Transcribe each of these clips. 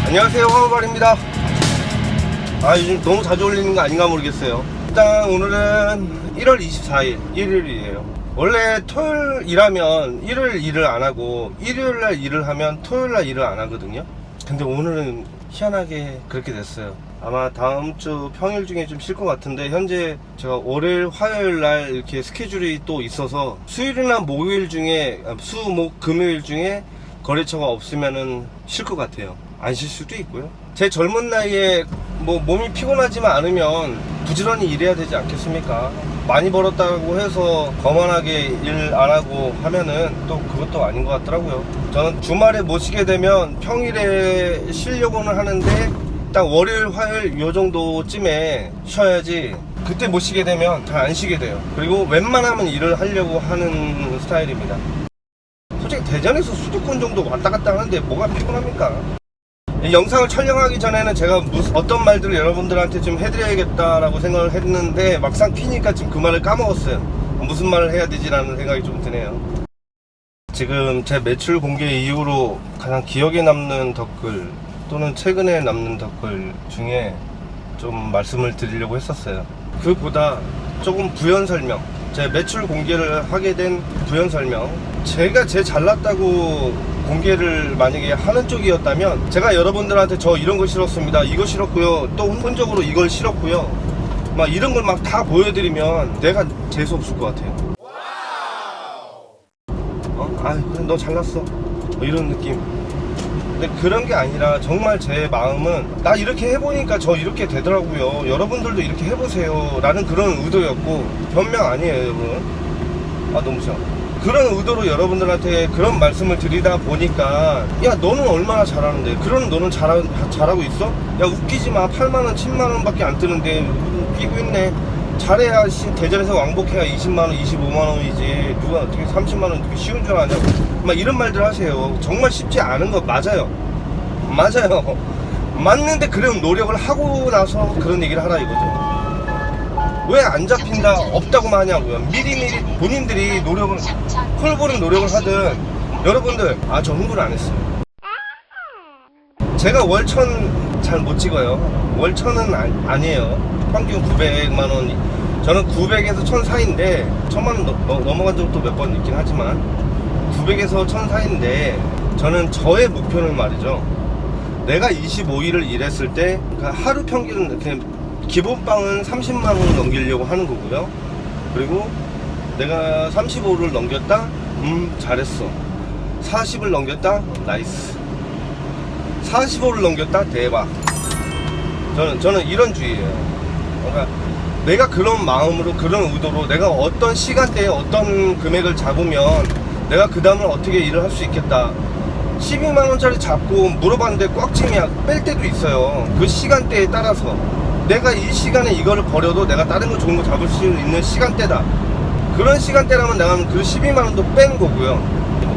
안녕하세요, 화물발입니다. 요즘 너무 자주 올리는 거 아닌가 모르겠어요. 일단 오늘은 1월 24일 일요일이에요. 원래 토요일 일하면 일요일 일을 안 하고 일요일날 일을 하면 토요일날 일을 안 하거든요. 근데 오늘은 희한하게 그렇게 됐어요. 아마 다음주 평일 중에 좀 쉴 것 같은데, 현재 제가 월요일 화요일날 이렇게 스케줄이 또 있어서 수요일이나 목요일 중에 수, 목, 금요일 중에 거래처가 없으면은 쉴 것 같아요. 안 쉴 수도 있고요. 제 젊은 나이에 뭐 몸이 피곤하지만 않으면 부지런히 일해야 되지 않겠습니까? 많이 벌었다고 해서 거만하게 일 안 하고 하면은 또 그것도 아닌 것 같더라고요. 저는 주말에 못 쉬게 되면 평일에 쉬려고는 하는데 딱 월요일 화요일 요 정도쯤에 쉬어야지, 그때 못 쉬게 되면 잘 안 쉬게 돼요. 그리고 웬만하면 일을 하려고 하는 스타일입니다. 솔직히 대전에서 수도권 정도 왔다 갔다 하는데 뭐가 피곤합니까? 이 영상을 촬영하기 전에는 제가 어떤 말들을 여러분들한테 좀 해드려야겠다라고 생각을 했는데, 막상 피니까 지금 그 말을 까먹었어요. 무슨 말을 해야 되지라는 생각이 좀 드네요. 지금 제 매출 공개 이후로 가장 기억에 남는 댓글 또는 최근에 남는 댓글 중에 좀 말씀을 드리려고 했었어요. 그보다 조금 부연 설명, 제 매출 공개를 하게 된 부연 설명, 제가 제 잘났다고 공개를 만약에 하는 쪽이었다면 제가 여러분들한테 저 이런 거 싫었습니다, 이거 싫었고요, 또 혼적으로 이걸 싫었고요, 막 이런 걸 막 다 보여드리면 내가 재수 없을 것 같아요. 그래 너 잘났어, 뭐 이런 느낌. 근데 그런 게 아니라 정말 제 마음은 나 이렇게 해보니까 저 이렇게 되더라고요, 여러분들도 이렇게 해보세요 라는 그런 의도였고, 변명 아니에요 여러분. 너무 싫어. 그런 의도로 여러분들한테 그런 말씀을 드리다 보니까, 야 너는 얼마나 잘하는데, 그런 너는 잘하고 있어? 야 웃기지마, 8만원 7만원 밖에 안 뜨는데 웃기고 있네. 잘해야 대전에서 왕복해야 20만원 25만원이지 누가 어떻게 30만원 이렇게 쉬운 줄 아냐고 막 이런 말들 하세요. 정말 쉽지 않은 거 맞아요. 맞는데 그런 노력을 하고 나서 그런 얘기를 하라 이거죠. 왜 안 잡힌다 없다고만 하냐고요. 미리미리 본인들이 노력을, 콜보는 노력을 하든. 여러분들 저 흥분 안 했어요. 제가 월천 잘 못 찍어요. 월천은 아니에요. 평균 900만원, 저는 900에서 1000 사이인데, 1000만원 넘어간 적도 몇 번 있긴 하지만 900에서 1000 사이인데, 저는 저의 목표는 말이죠, 내가 25일을 일했을 때 하루 평균 이렇게 기본빵은 30만원을 넘기려고 하는 거고요. 그리고 내가 35를 넘겼다? 잘했어. 40을 넘겼다? 나이스. 45를 넘겼다? 대박. 저는 이런 주의예요. 그러니까 내가 그런 마음으로, 그런 의도로 내가 어떤 시간대에 어떤 금액을 잡으면 내가 그 다음을 어떻게 일을 할 수 있겠다. 12만원짜리 잡고 물어봤는데 꽉짐이야, 뺄 때도 있어요. 그 시간대에 따라서 내가 이 시간에 이거를 버려도 내가 다른 거 좋은 거 잡을 수 있는 시간대다. 그런 시간대라면 내가 그 12만원도 뺀 거고요.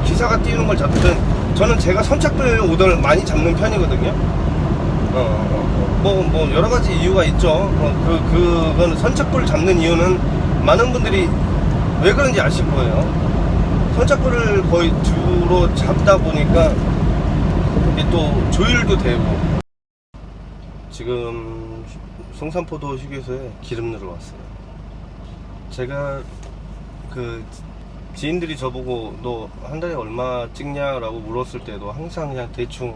기사가 띄우는 걸 잡든, 저는 제가 선착불 오더를 많이 잡는 편이거든요. 뭐 여러 가지 이유가 있죠. 그건 선착불을 잡는 이유는 많은 분들이 왜 그런지 아실 거예요. 선착불을 거의 주로 잡다 보니까 이게 또 조율도 되고. 지금 송산포도 휴게소에 기름 넣으러 왔어요. 제가 지인들이 저보고 너 한 달에 얼마 찍냐라고 물었을 때도 항상 그냥 대충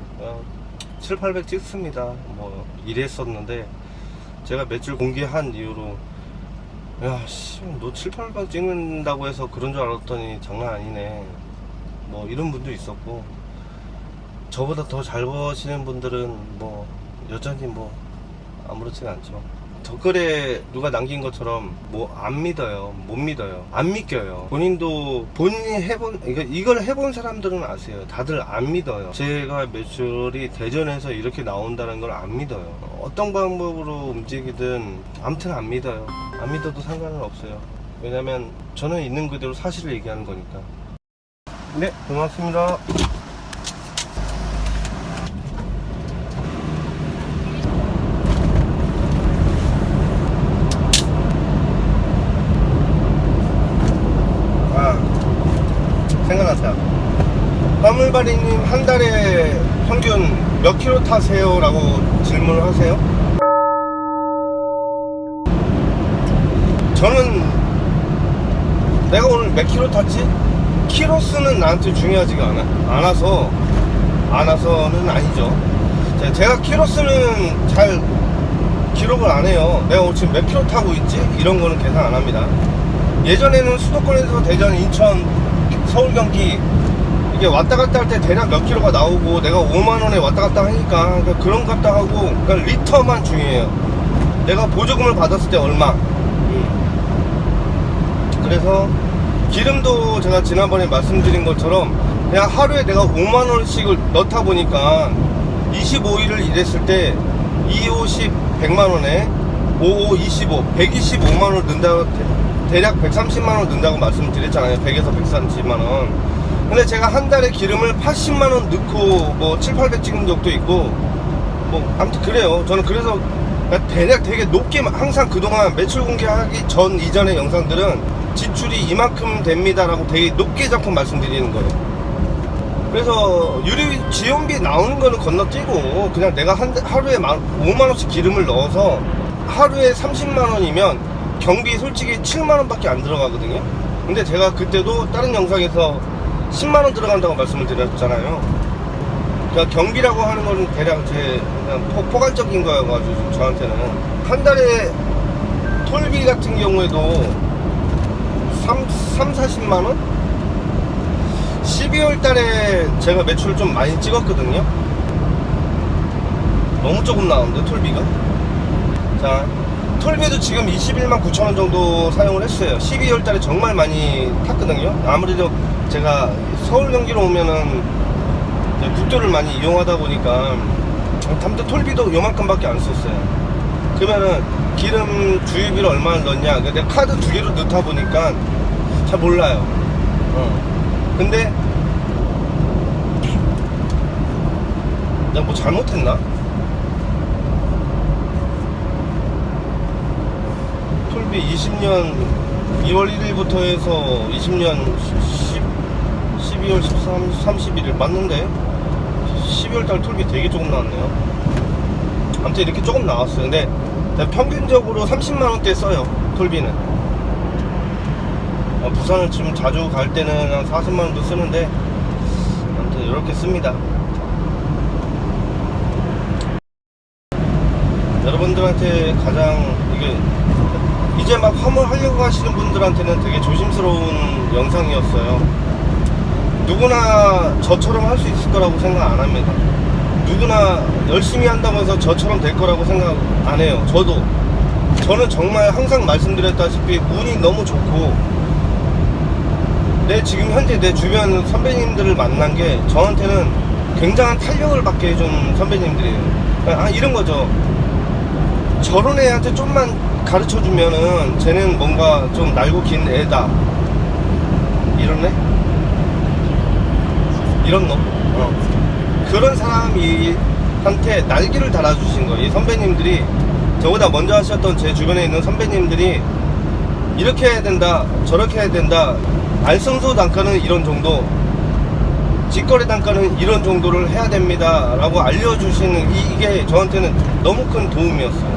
7, 800 찍습니다 뭐 이랬었는데, 제가 매출 공개한 이후로 야씨 너 7, 800 찍는다고 해서 그런 줄 알았더니 장난 아니네, 뭐 이런 분도 있었고, 저보다 더 잘 버시는 분들은 뭐 여전히 뭐 아무렇지가 않죠. 댓글에 누가 남긴 것처럼 뭐 안 믿어요, 못 믿어요, 안 믿겨요. 본인이 해본, 이걸 해본 사람들은 아세요. 다들 안 믿어요. 제가 매출이 대전에서 이렇게 나온다는 걸 안 믿어요. 어떤 방법으로 움직이든 아무튼 안 믿어요. 안 믿어도 상관은 없어요. 왜냐면 저는 있는 그대로 사실을 얘기하는 거니까. 네, 고맙습니다. 생각났다. 화물발이님 한 달에 평균 몇 킬로 타세요? 라고 질문을 하세요. 저는 내가 오늘 몇 킬로 탔지? 키로수는 나한테 중요하지가 않아서는 아니죠. 제가 키로수는 잘 기록을 안 해요. 내가 지금 몇 킬로 타고 있지? 이런 거는 계산 안 합니다. 예전에는 수도권에서 대전, 인천, 서울, 경기 이게 왔다 갔다 할 때 대략 몇 킬로가 나오고 내가 5만원에 왔다 갔다 하니까 그런 것 같다 하고, 그러니까 리터만 중요해요. 내가 보조금을 받았을 때 얼마. 그래서 기름도 제가 지난번에 말씀드린 것처럼 그냥 하루에 내가 5만원씩을 넣다 보니까 25일을 일했을 때 250, 100만원에 55, 25, 125만원 넣는다고, 대략 130만원 넣는다고 말씀드렸잖아요. 100에서 130만원. 근데 제가 한 달에 기름을 80만원 넣고 뭐 7, 800 찍은 적도 있고, 뭐 아무튼 그래요. 저는 그래서 대략 되게 높게, 항상 그동안 매출 공개하기 전 이전의 영상들은 지출이 이만큼 됩니다 라고 되게 높게 잡고 말씀드리는 거예요. 그래서 유리 지원비 나오는 거는 건너뛰고 그냥 내가 하루에 5만원씩 기름을 넣어서 하루에 30만원이면 경비 솔직히 7만원 밖에 안 들어가거든요. 근데 제가 그때도 다른 영상에서 10만원 들어간다고 말씀을 드렸잖아요. 그러니까 경비라고 하는 거는 대략 제 그냥 포괄적인 거여가지고 저한테는 한 달에 톨비 같은 경우에도 40만원? 12월 달에 제가 매출을 좀 많이 찍었거든요. 너무 조금 나오는데 톨비가. 자, 톨비도 지금 21만 9천원 정도 사용을 했어요. 12월 달에 정말 많이 탔거든요. 아무래도 제가 서울 경기로 오면은 국도를 많이 이용하다 보니까 아무튼 톨비도 요만큼밖에 안 썼어요. 그러면은 기름 주유비를 얼마나 넣냐, 내가 카드 2개로 넣다 보니까 잘 몰라요. 근데 내가 뭐 잘못했나? 톨비 20년 2월 1일부터 해서 20년 12월 13, 31일 맞는데 12월달 톨비 되게 조금 나왔네요. 아무튼 이렇게 조금 나왔어요. 근데 평균적으로 30만원대 써요, 톨비는. 부산을 지금 자주 갈 때는 한 40만원도 쓰는데 아무튼 이렇게 씁니다. 여러분들한테 가장 이제 막 화물하려고 하시는 분들한테는 되게 조심스러운 영상이었어요. 누구나 저처럼 할 수 있을 거라고 생각 안 합니다. 누구나 열심히 한다고 해서 저처럼 될 거라고 생각 안 해요. 저는 정말 항상 말씀드렸다시피 운이 너무 좋고, 지금 현재 내 주변 선배님들을 만난 게 저한테는 굉장한 탄력을 받게 해준 선배님들이에요. 이런 거죠. 저런 애한테 좀만 가르쳐 주면은 쟤는 뭔가 좀 날고 긴 애다, 이런 애? 이런 놈? 그런 사람한테 날개를 달아주신 거예요. 이 선배님들이, 저보다 먼저 하셨던 제 주변에 있는 선배님들이 이렇게 해야 된다, 저렇게 해야 된다, 알선소 단가는 이런 정도, 직거래 단가는 이런 정도를 해야 됩니다 라고 알려주시는 이게 저한테는 너무 큰 도움이었어요.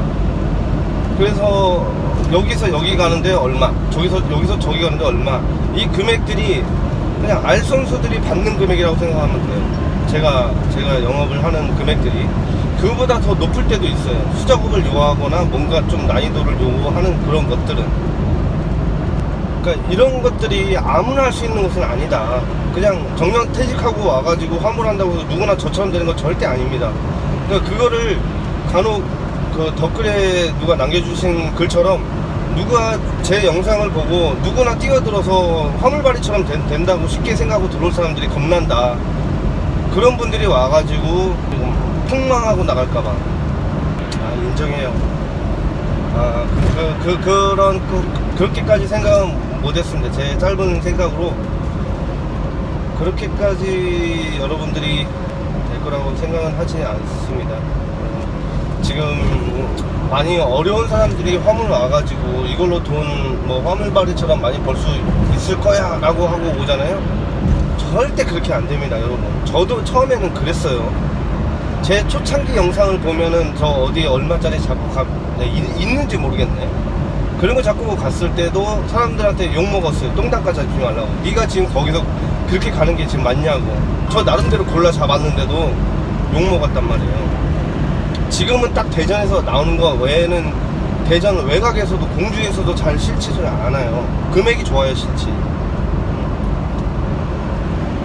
그래서 여기서 여기 가는데 얼마, 여기서 저기 가는데 얼마, 이 금액들이 그냥 알선수들이 받는 금액이라고 생각하면 돼요. 제가 영업을 하는 금액들이 그보다 더 높을 때도 있어요. 수작업을 요구하거나 뭔가 좀 난이도를 요구하는 그런 것들은. 그러니까 이런 것들이 아무나 할 수 있는 것은 아니다. 그냥 정년 퇴직하고 와가지고 화물한다고 해서 누구나 저처럼 되는 건 절대 아닙니다. 그러니까 그거를 간혹 그 댓글에 누가 남겨주신 글처럼 누가 제 영상을 보고 누구나 뛰어들어서 화물바리처럼 된다고 쉽게 생각하고 들어올 사람들이 겁난다. 그런 분들이 와가지고 폭망하고 나갈까봐. 인정해요. 그렇게까지 생각은 못했습니다. 제 짧은 생각으로 그렇게까지 여러분들이 될 거라고 생각은 하지 않습니다. 지금 많이 어려운 사람들이 화물 와가지고 이걸로 돈 뭐 화물바리처럼 많이 벌 수 있을 거야 라고 하고 오잖아요. 절대 그렇게 안 됩니다, 여러분. 저도 처음에는 그랬어요. 제 초창기 영상을 보면은 저 어디 얼마짜리 잡고 있는지 모르겠네. 그런 거 잡고 갔을 때도 사람들한테 욕 먹었어요. 똥단가 잡지 말라고. 네가 지금 거기서 그렇게 가는 게 지금 맞냐고. 저 나름대로 골라 잡았는데도 욕 먹었단 말이에요. 지금은 딱 대전에서 나오는 거 외에는 대전 외곽에서도 공주에서도 잘 실치를 않아요. 금액이 좋아요, 실치.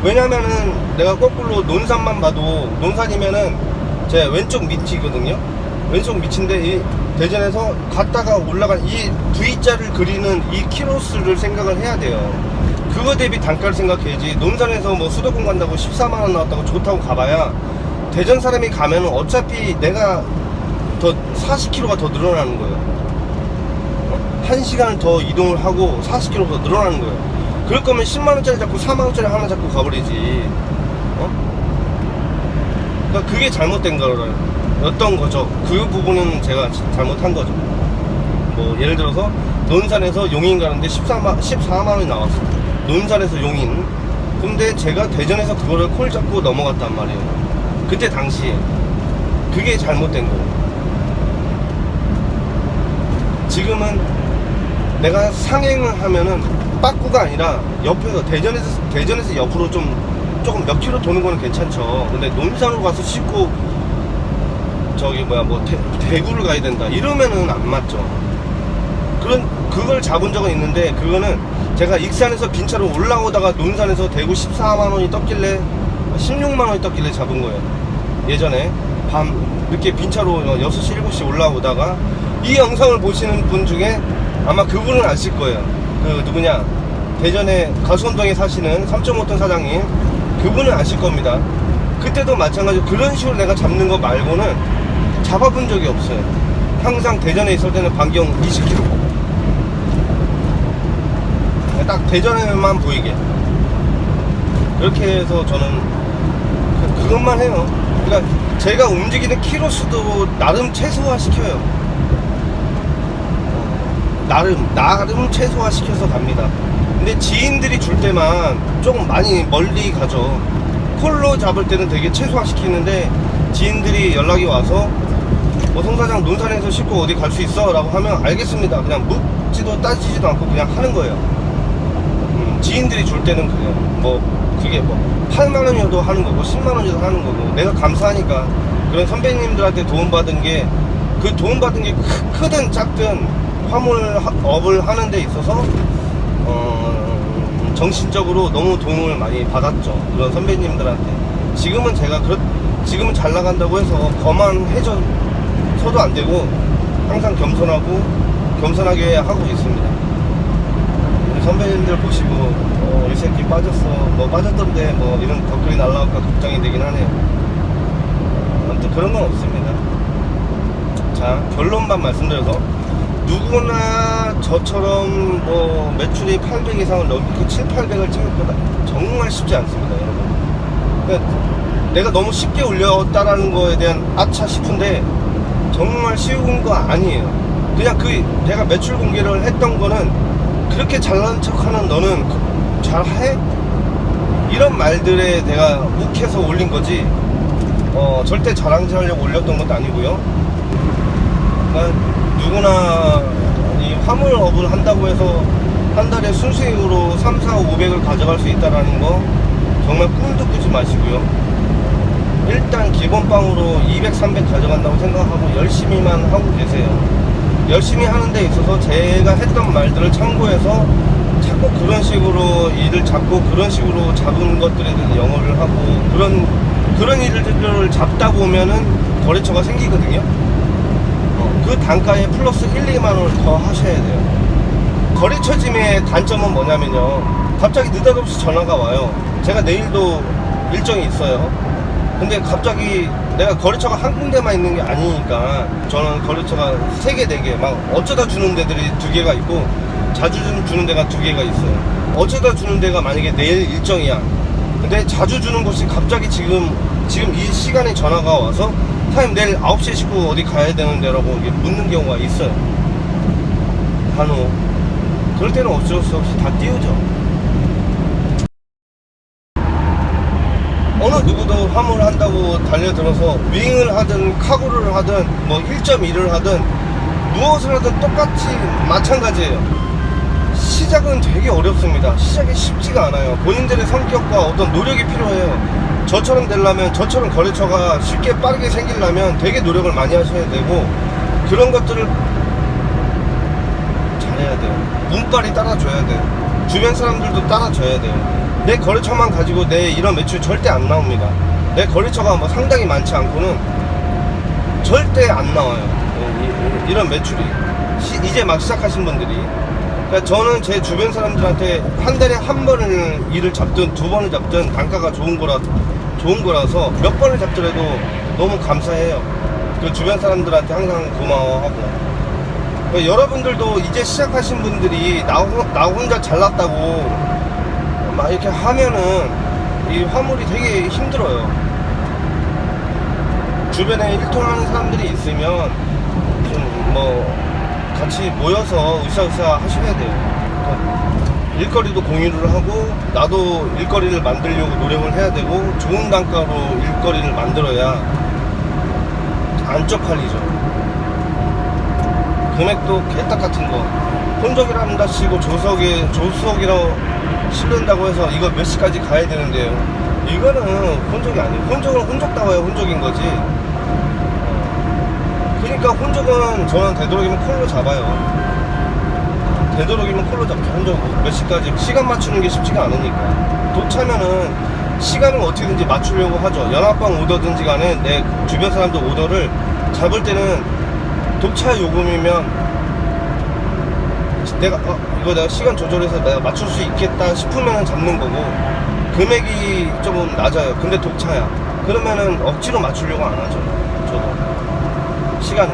왜냐면은 내가 거꾸로 논산만 봐도, 논산이면은 제 왼쪽 밑이거든요. 왼쪽 밑인데 이 대전에서 갔다가 올라간 이 V자를 그리는 이 키로수를 생각을 해야 돼요. 그거 대비 단가를 생각해야지. 논산에서 뭐 수도권 간다고 14만원 나왔다고 좋다고 가봐야 대전 사람이 가면은 어차피 내가 더 40km가 더 늘어나는 거예요. 1시간을 더 이동을 하고 40km 더 늘어나는 거예요. 그럴 거면 10만원짜리 잡고 4만원짜리 하나 잡고 가버리지. 그러니까 그게 잘못된 거였던 거죠. 그 부분은 제가 잘못한 거죠. 뭐 예를 들어서 논산에서 용인 가는데 14만원이 나왔어. 논산에서 용인. 근데 제가 대전에서 그거를 콜 잡고 넘어갔단 말이에요. 그때 당시에. 그게 잘못된 거예요. 지금은 내가 상행을 하면은 빠꾸가 아니라 옆에서 대전에서 옆으로 조금 몇 킬로 도는 거는 괜찮죠. 근데 논산으로 가서 싣고 저기 뭐 대구를 가야 된다 이러면은 안 맞죠. 그걸 잡은 적은 있는데, 그거는 제가 익산에서 빈차로 올라오다가 논산에서 대구 14만원이 떴길래 16만원이 떴길래 잡은 거예요. 예전에 밤 늦게 빈차로 6시 7시 올라오다가. 이 영상을 보시는 분 중에 아마 그분은 아실 거예요. 그 누구냐, 대전에 가수원동에 사시는 3.5톤 사장님, 그분은 아실 겁니다. 그때도 마찬가지로 그런 식으로 내가 잡는 거 말고는 잡아본 적이 없어요. 항상 대전에 있을 때는 반경 20km, 딱 대전에만 보이게 그렇게 해서 저는 그것만 해요. 그러니까 제가 움직이는 키로수도 나름 최소화 시켜요. 나름 최소화 시켜서 갑니다. 근데 지인들이 줄 때만 조금 많이 멀리 가죠. 콜로 잡을 때는 되게 최소화 시키는데, 지인들이 연락이 와서 뭐 송사장 논산에서 싣고 어디 갈 수 있어? 라고 하면 알겠습니다. 그냥 묻지도 따지지도 않고 그냥 하는 거예요. 지인들이 줄 때는 그래요. 뭐 그게 뭐 8만원이어도 하는 거고 10만원이어도 하는 거고, 내가 감사하니까. 그런 선배님들한테 도움받은 게, 그 도움받은 게 크든 작든 화물업을 하는 데 있어서 정신적으로 너무 도움을 많이 받았죠. 그런 선배님들한테. 지금은 지금은 잘 나간다고 해서 거만해져서도 안 되고, 항상 겸손하게 하고 있습니다. 우리 선배님들 보시고 이 새끼 빠졌어, 뭐 빠졌던데 뭐 이런 댓글이 날라올까 걱정이 되긴 하네요. 아무튼 그런 건 없습니다. 자, 결론만 말씀드려서, 누구나 저처럼 뭐 매출이 800 이상을 넘기고 7, 800을 찍을 거다, 정말 쉽지 않습니다, 여러분. 그러니까 내가 너무 쉽게 올렸다라는 거에 대한 아차 싶은데 정말 쉬운 거 아니에요. 그냥 내가 매출 공개를 했던 거는, 그렇게 잘난 척하는 너는 잘해? 이런 말들에 내가 욱해서 올린 거지, 절대 자랑질하려고 올렸던 것도 아니고요. 그러니까 누구나 이 화물업을 한다고 해서 한 달에 순수익으로 3, 4, 500을 가져갈 수 있다라는 거 정말 꿈도 꾸지 마시고요. 일단 기본빵으로 200, 300 가져간다고 생각하고 열심히만 하고 계세요. 열심히 하는 데 있어서 제가 했던 말들을 참고해서 자꾸 그런 식으로 일을 잡고, 그런 식으로 잡은 것들에 대해서 영어를 하고, 그런 일들을 잡다 보면은 거래처가 생기거든요. 그 단가에 플러스 1, 2만원을 더 하셔야 돼요. 거래처짐의 단점은 뭐냐면요, 갑자기 느닷없이 전화가 와요. 제가 내일도 일정이 있어요. 근데 갑자기 내가 거래처가 한 군데만 있는 게 아니니까, 저는 거래처가 3개, 4개 막 어쩌다 주는 데들이 2개가 있고 자주 주는 데가 2개가 있어요. 어쩌다 주는 데가 만약에 내일 일정이야. 근데 자주 주는 곳이 갑자기 지금 이 시간에 전화가 와서 타임 내일 9시에 싣고 어디 가야 되는데 라고 묻는 경우가 있어요. 간혹. 그럴 때는 어쩔 수 없이 다 띄우죠. 어느 누구도 화물 한다고 달려들어서 윙을 하든 카고를 하든 뭐 1.1을 하든 무엇을 하든 똑같이 마찬가지예요. 시작은 되게 어렵습니다. 시작이 쉽지가 않아요. 본인들의 성격과 어떤 노력이 필요해요. 저처럼 되려면, 저처럼 거래처가 쉽게 빠르게 생기려면 되게 노력을 많이 하셔야 되고, 그런 것들을 잘해야 돼요. 운빨이 따라줘야 돼요. 주변 사람들도 따라줘야 돼요. 내 거래처만 가지고 내 이런 매출 절대 안 나옵니다. 내 거래처가 뭐 상당히 많지 않고는 절대 안 나와요. 이런 매출이. 이제 막 시작하신 분들이. 그러니까 저는 제 주변 사람들한테 한 달에 한 번을 일을 잡든 두 번을 잡든 단가가 좋은 거라서 몇 번을 잡더라도 너무 감사해요. 그 주변 사람들한테 항상 고마워하고. 그러니까 여러분들도 이제 시작하신 분들이 나 혼자 잘났다고 막 이렇게 하면은 이 화물이 되게 힘들어요. 주변에 1톤 하는 사람들이 있으면 좀 뭐 같이 모여서 으쌰으쌰 하셔야 돼요. 그러니까 일거리도 공유를 하고, 나도 일거리를 만들려고 노력을 해야 되고, 좋은 단가로 일거리를 만들어야 안 쪽팔리죠. 금액도 개딱 같은 거 혼적이랍니다 치고 조수석이라고 실른다고 해서 이거 몇 시까지 가야 되는데요. 이거는 혼적이 아니에요. 혼적은 혼적다워야 혼적인 거지. 그러니까 혼적은 저는 되도록이면 콜로 잡아요. 되도록이면 콜로 잡죠. 혼적은 몇 시까지 시간 맞추는 게 쉽지가 않으니까. 독차면은 시간을 어떻게든지 맞추려고 하죠. 연합방 오더든지 간에 내 주변 사람들 오더를 잡을 때는 독차 요금이면 내가 이거 내가 시간 조절해서 내가 맞출 수 있겠다 싶으면 잡는 거고, 금액이 조금 낮아요. 근데 독차야. 그러면은 억지로 맞추려고 안 하죠. 저도 시간은.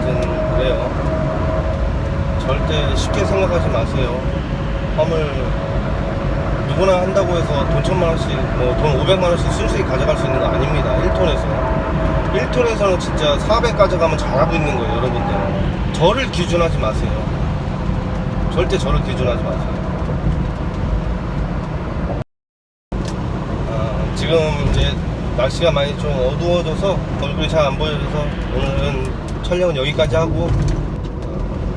아무튼 그래요. 절대 쉽게 생각하지 마세요. 화물 누구나 한다고 해서 돈 1000만원씩 돈 500만원씩 순수히 가져갈 수 있는 거 아닙니다. 1톤에서는 진짜 400 가져가면 잘하고 있는 거예요. 여러분들 저를 기준하지 마세요. 절대 저를 기준하지 마세요. 지금 이제 날씨가 많이 좀 어두워져서 얼굴이 잘 안 보여져서 오늘은 촬영은 여기까지 하고,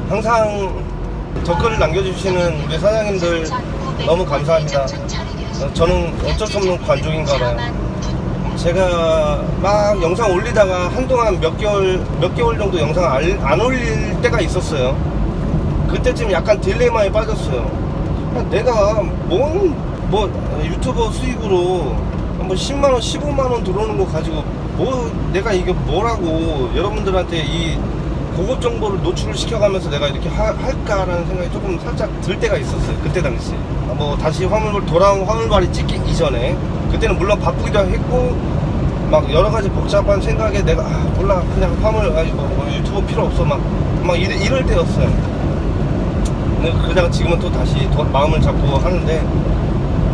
항상 댓글을 남겨주시는 우리 사장님들 너무 감사합니다. 저는 어쩔 수 없는 관중인가 봐요. 제가 막 영상 올리다가 한동안 몇 개월 정도 영상 안 올릴 때가 있었어요. 그때쯤 약간 딜레마에 빠졌어요. 내가 뭐 유튜버 수익으로 뭐 10만원 15만원 들어오는 거 가지고 뭐 내가 이게 뭐라고 여러분들한테 이 고급 정보를 노출을 시켜가면서 내가 이렇게 할까라는 생각이 조금 살짝 들 때가 있었어요. 그때 당시 뭐 다시 돌아온 화물발이 찍기 이전에, 그때는 물론 바쁘기도 했고 막 여러가지 복잡한 생각에 내가 몰라 그냥 화물 뭐 유튜브 필요 없어 막 이럴 때였어요. 근데 그러다가 지금은 또 다시 마음을 잡고 하는데,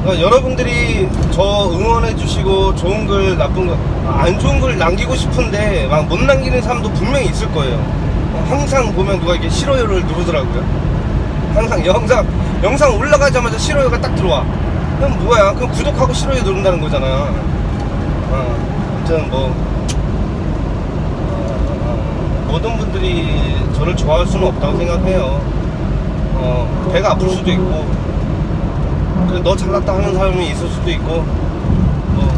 그러니까 여러분들이 저 응원해 주시고 좋은 글 나쁜 글 안 좋은 글 남기고 싶은데 막 못 남기는 사람도 분명히 있을 거예요. 항상 보면 누가 이렇게 싫어요를 누르더라고요. 항상 영상 올라가자마자 싫어요가 딱 들어와. 그럼 뭐야? 그럼 구독하고 싫어요 누른다는 거잖아. 아무튼 모든 분들이 저를 좋아할 수는 없다고 생각해요. 배가 아플 수도 있고, 너 잘났다 하는 사람이 있을 수도 있고,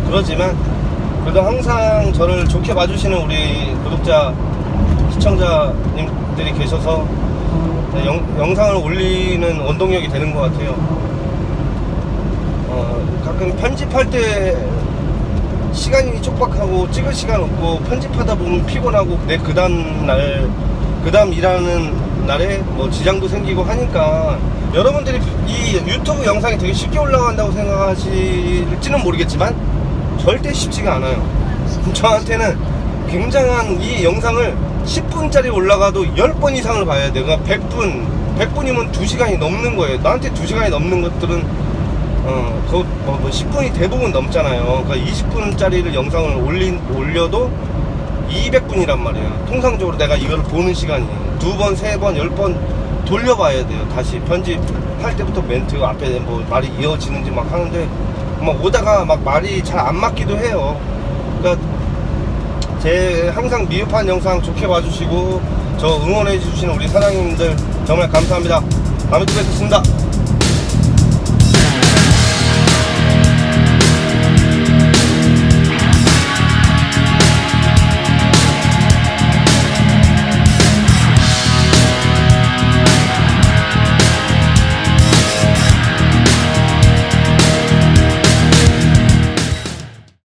그러지만 그래도 항상 저를 좋게 봐주시는 우리 구독자 시청자님들이 계셔서 영상을 올리는 원동력이 되는 것 같아요. 가끔 편집할 때 시간이 촉박하고 찍을 시간 없고, 편집하다 보면 피곤하고 내 그 다음 일하는 날에 뭐 지장도 생기고 하니까, 여러분들이 이 유튜브 영상이 되게 쉽게 올라간다고 생각하실지는 모르겠지만 절대 쉽지가 않아요. 저한테는 굉장한 이 영상을 10분짜리 올라가도 10번 이상을 봐야 돼요. 그러니까 100분이면 2시간이 넘는 거예요. 나한테 2시간이 넘는 것들은 10분이 대부분 넘잖아요. 그러니까 20분짜리를 영상을 올려도 200분이란 말이에요. 통상적으로 내가 이걸 보는 시간이 2번, 3번, 10번 돌려봐야 돼요. 다시 편집할 때부터 멘트 앞에 뭐 말이 이어지는지 막 하는데 막 오다가 막 말이 잘 안 맞기도 해요. 그러니까 제 항상 미흡한 영상 좋게 봐주시고 저 응원해 주시는 우리 사장님들 정말 감사합니다. 다음에 또 뵙겠습니다.